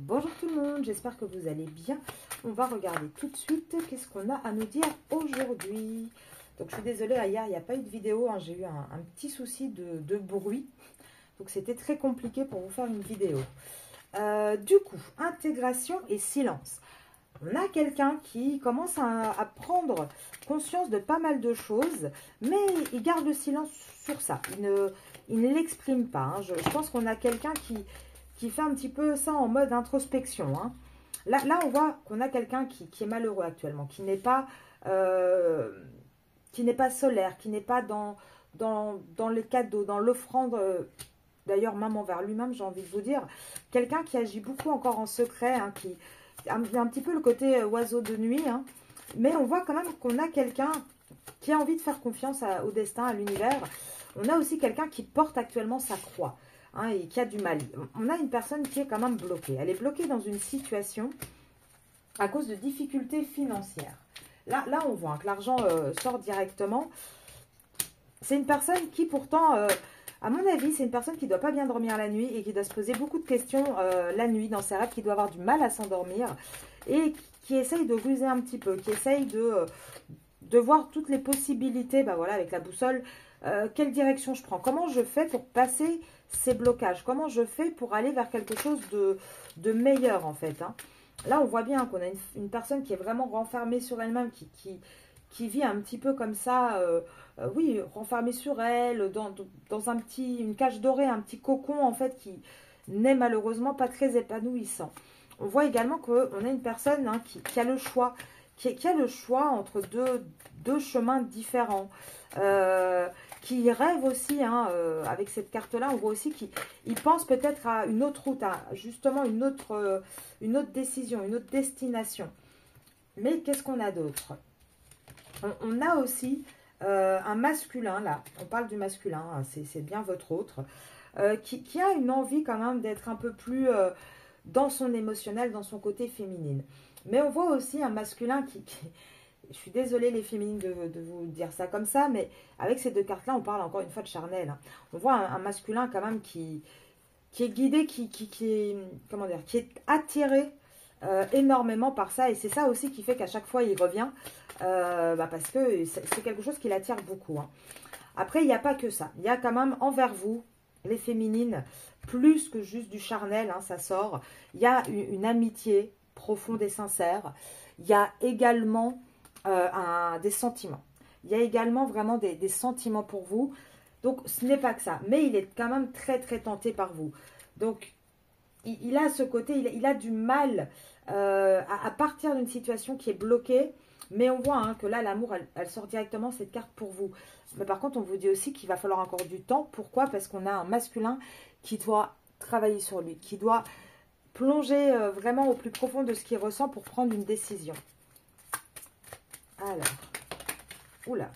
Bonjour tout le monde, j'espère que vous allez bien. On va regarder tout de suite qu'est-ce qu'on a à nous dire aujourd'hui. Donc je suis désolée, hier il n'y a pas eu de vidéo, hein. J'ai eu un petit souci de bruit. Donc c'était très compliqué pour vous faire une vidéo. Du coup, intégration et silence. On a quelqu'un qui commence à prendre conscience de pas mal de choses, mais il garde le silence sur ça. Il ne l'exprime pas. Hein. Je pense qu'on a quelqu'un qui fait un petit peu ça en mode introspection. Hein. Là, on voit qu'on a quelqu'un qui est malheureux actuellement, qui n'est pas solaire, qui n'est pas dans les cadeaux, dans l'offrande. D'ailleurs, même envers lui-même, j'ai envie de vous dire. Quelqu'un qui agit beaucoup encore en secret, hein, qui a un petit peu le côté oiseau de nuit. Hein, mais on voit quand même qu'on a quelqu'un qui a envie de faire confiance au destin, à l'univers. On a aussi quelqu'un qui porte actuellement sa croix. Hein, et qui a du mal. On a une personne qui est quand même bloquée. Elle est bloquée dans une situation à cause de difficultés financières. Là on voit que l'argent sort directement. C'est une personne qui pourtant, à mon avis, c'est une personne qui ne doit pas bien dormir la nuit et qui doit se poser beaucoup de questions la nuit dans ses rêves, qui doit avoir du mal à s'endormir et qui essaye de ruser un petit peu, qui essaye de voir toutes les possibilités, ben voilà, avec la boussole, quelle direction je prends, comment je fais pour passer ces blocages, comment je fais pour aller vers quelque chose de meilleur en fait. Hein. Là on voit bien qu'on a une personne qui est vraiment renfermée sur elle-même, qui vit un petit peu comme ça, oui, renfermée sur elle, dans une cage dorée, un petit cocon en fait qui n'est malheureusement pas très épanouissant. On voit également qu'on a une personne hein, qui a le choix, qui a le choix entre deux chemins différents, qui rêve aussi, hein, avec cette carte-là, on voit aussi qu'il pense peut-être à une autre route, à justement une autre décision, une autre destination. Mais qu'est-ce qu'on a d'autre? On a aussi un masculin, là, on parle du masculin, hein, c'est bien votre autre, qui a une envie quand même d'être un peu plus dans son émotionnel, dans son côté féminine. Mais on voit aussi un masculin je suis désolée les féminines de vous dire ça comme ça, mais avec ces deux cartes-là, on parle encore une fois de charnel. Hein. On voit un masculin quand même qui est guidé, qui est, comment dire, qui est attiré énormément par ça. Et c'est ça aussi qui fait qu'à chaque fois, il revient, parce que c'est quelque chose qui l'attire beaucoup. Hein. Après, il n'y a pas que ça. Il y a quand même envers vous, les féminines, plus que juste du charnel, hein, ça sort. Il y a une amitié profonde et sincère. Il y a également des sentiments. Il y a également vraiment des sentiments pour vous. Donc, ce n'est pas que ça. Mais il est quand même très, très tenté par vous. Donc, il a ce côté, il a du mal à partir d'une situation qui est bloquée. Mais on voit hein, que là, l'amour, elle sort directement cette carte pour vous. Mais par contre, on vous dit aussi qu'il va falloir encore du temps. Pourquoi? Parce qu'on a un masculin qui doit travailler sur lui, qui doit plonger vraiment au plus profond de ce qu'il ressent pour prendre une décision. Alors, oula,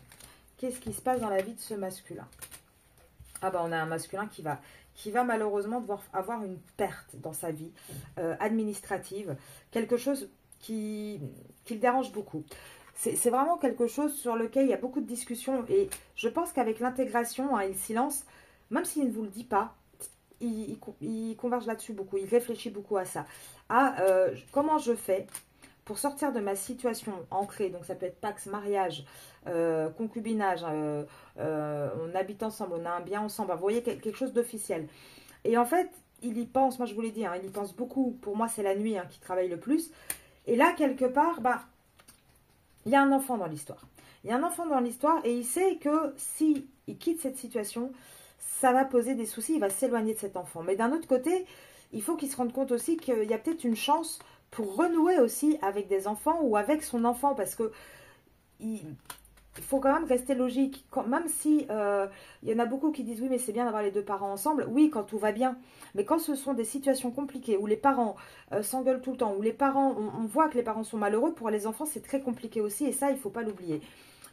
qu'est-ce qui se passe dans la vie de ce masculin? Ah bah on a un masculin qui va malheureusement devoir avoir une perte dans sa vie administrative, quelque chose qui le dérange beaucoup. C'est vraiment quelque chose sur lequel il y a beaucoup de discussions et je pense qu'avec l'intégration hein, et le silence, même s'il ne vous le dit pas, il converge là-dessus beaucoup, il réfléchit beaucoup à ça. Comment je fais pour sortir de ma situation ancrée, donc ça peut être pax, mariage, concubinage, on habite ensemble, on a un bien ensemble, vous voyez, quelque chose d'officiel. Et en fait, il y pense, moi je vous l'ai dit, hein, il y pense beaucoup, pour moi c'est la nuit hein, qui travaille le plus. Et là, quelque part, il y a un enfant dans l'histoire. Il y a un enfant dans l'histoire et il sait que si il quitte cette situation, ça va poser des soucis, il va s'éloigner de cet enfant. Mais d'un autre côté, il faut qu'il se rende compte aussi qu'il y a peut-être une chance pour renouer aussi avec des enfants ou avec son enfant parce que il faut quand même rester logique. Même si il y en a beaucoup qui disent oui mais c'est bien d'avoir les deux parents ensemble, oui quand tout va bien, mais quand ce sont des situations compliquées où les parents s'engueulent tout le temps, où les parents, on voit que les parents sont malheureux, pour les enfants c'est très compliqué aussi et ça il ne faut pas l'oublier.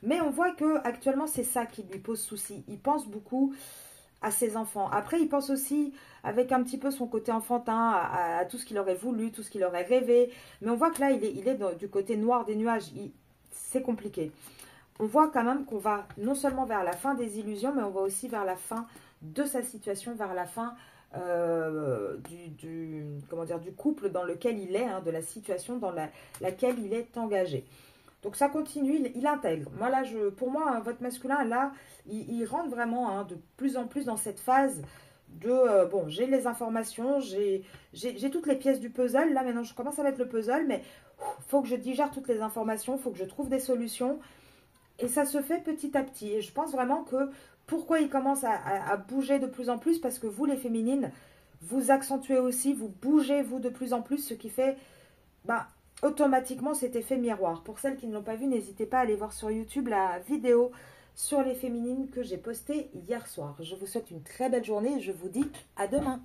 Mais on voit que actuellement c'est ça qui lui pose souci, il pense beaucoup à ses enfants. Après, il pense aussi avec un petit peu son côté enfantin à tout ce qu'il aurait voulu, tout ce qu'il aurait rêvé. Mais on voit que là, il est du côté noir des nuages. C'est compliqué. On voit quand même qu'on va non seulement vers la fin des illusions, mais on va aussi vers la fin de sa situation, vers la fin comment dire, du couple dans lequel il est, hein, de la situation dans laquelle il est engagé. Donc ça continue, il intègre. Moi là, pour moi, hein, votre masculin, là, il rentre vraiment, hein, de plus en plus dans cette phase de, bon, j'ai les informations, j'ai toutes les pièces du puzzle. Là maintenant, je commence à mettre le puzzle, mais il faut que je digère toutes les informations, il faut que je trouve des solutions. Et ça se fait petit à petit. Et je pense vraiment que pourquoi il commence à bouger de plus en plus, parce que vous, les féminines, vous accentuez aussi, vous bougez, vous, de plus en plus, ce qui fait, bah, automatiquement cet effet miroir. Pour celles qui ne l'ont pas vu, n'hésitez pas à aller voir sur YouTube la vidéo sur les féminines que j'ai postée hier soir. Je vous souhaite une très belle journée et je vous dis à demain.